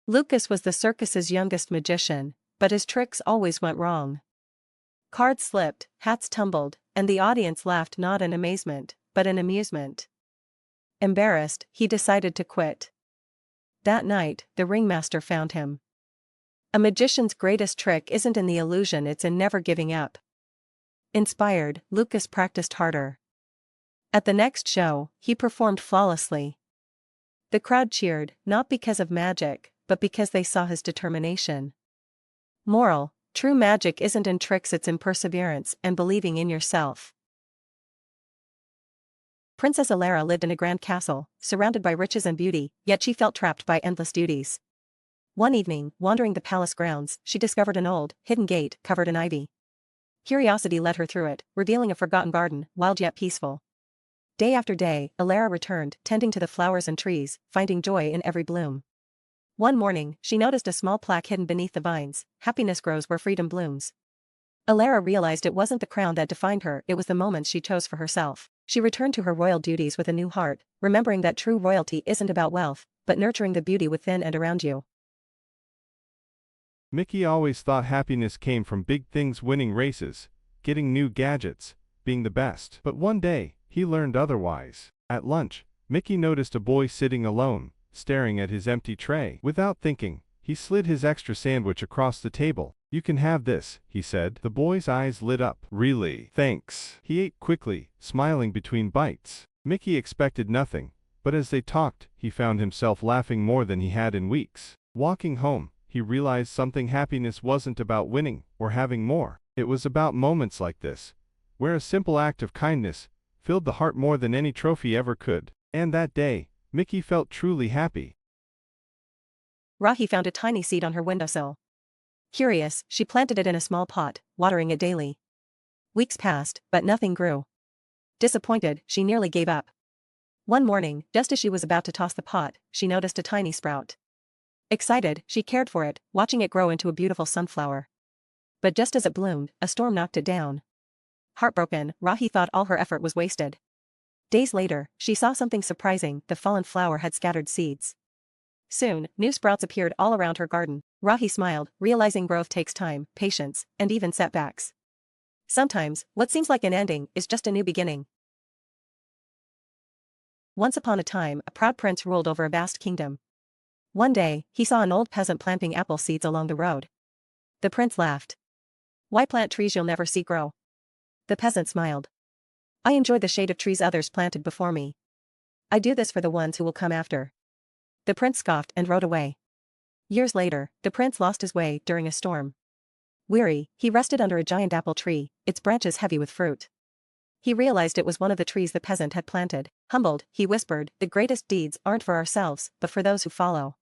Lucas was the circus's youngest magician, but his tricks always went wrong. Cards slipped, hats tumbled, and the audience laughed not in amazement, but in amusement. Embarrassed, he decided to quit. That night, the ringmaster found him. A magician's greatest trick isn't in the illusion, it's in never giving up. Inspired, Lucas practiced harder. At the next show, he performed flawlessly. The crowd cheered, not because of magic, but because they saw his determination. Moral: true magic isn't in tricks, it's in perseverance and believing in yourself. Princess Alara lived in a grand castle, surrounded by riches and beauty, yet she felt trapped by endless duties. One evening, wandering the palace grounds, she discovered an old, hidden gate covered in ivy. Curiosity led her through it, revealing a forgotten garden, wild yet peaceful. Day after day, Alara returned, tending to the flowers and trees, finding joy in every bloom. One morning, she noticed a small plaque hidden beneath the vines: "Happiness grows where freedom blooms." Alara realized it wasn't the crown that defined her, it was the moments she chose for herself. She returned to her royal duties with a new heart, remembering that true royalty isn't about wealth, but nurturing the beauty within and around you. Mickey always thought happiness came from big things: winning races, getting new gadgets, being the best. But one day, he learned otherwise. At lunch, Mickey noticed a boy sitting alone, staring at his empty tray. Without thinking, he slid his extra sandwich across the table. "You can have this," he said. The boy's eyes lit up. "Really? Thanks." He ate quickly, smiling between bites. Mickey expected nothing, but as they talked, he found himself laughing more than he had in weeks. Walking home, he realized something: happiness wasn't about winning or having more. It was about moments like this, where a simple act of kindness filled the heart more than any trophy ever could. And that day, Mickey felt truly happy. Rahi found a tiny seed on her windowsill. Curious, she planted it in a small pot, watering it daily. Weeks passed, but nothing grew. Disappointed, she nearly gave up. One morning, just as she was about to toss the pot, she noticed a tiny sprout. Excited, she cared for it, watching it grow into a beautiful sunflower. But just as it bloomed, a storm knocked it down. Heartbroken, Rahi thought all her effort was wasted. Days later, she saw something surprising: the fallen flower had scattered seeds. Soon, new sprouts appeared all around her garden. Rahi smiled, realizing growth takes time, patience, and even setbacks. Sometimes, what seems like an ending is just a new beginning. Once upon a time, a proud prince ruled over a vast kingdom. One day, he saw an old peasant planting apple seeds along the road. The prince laughed. "Why plant trees you'll never see grow?" The peasant smiled. "I enjoy the shade of trees others planted before me. I do this for the ones who will come after." The prince scoffed and rode away. Years later, the prince lost his way during a storm. Weary, he rested under a giant apple tree, its branches heavy with fruit. He realized it was one of the trees the peasant had planted. Humbled, he whispered, "The greatest deeds aren't for ourselves, but for those who follow."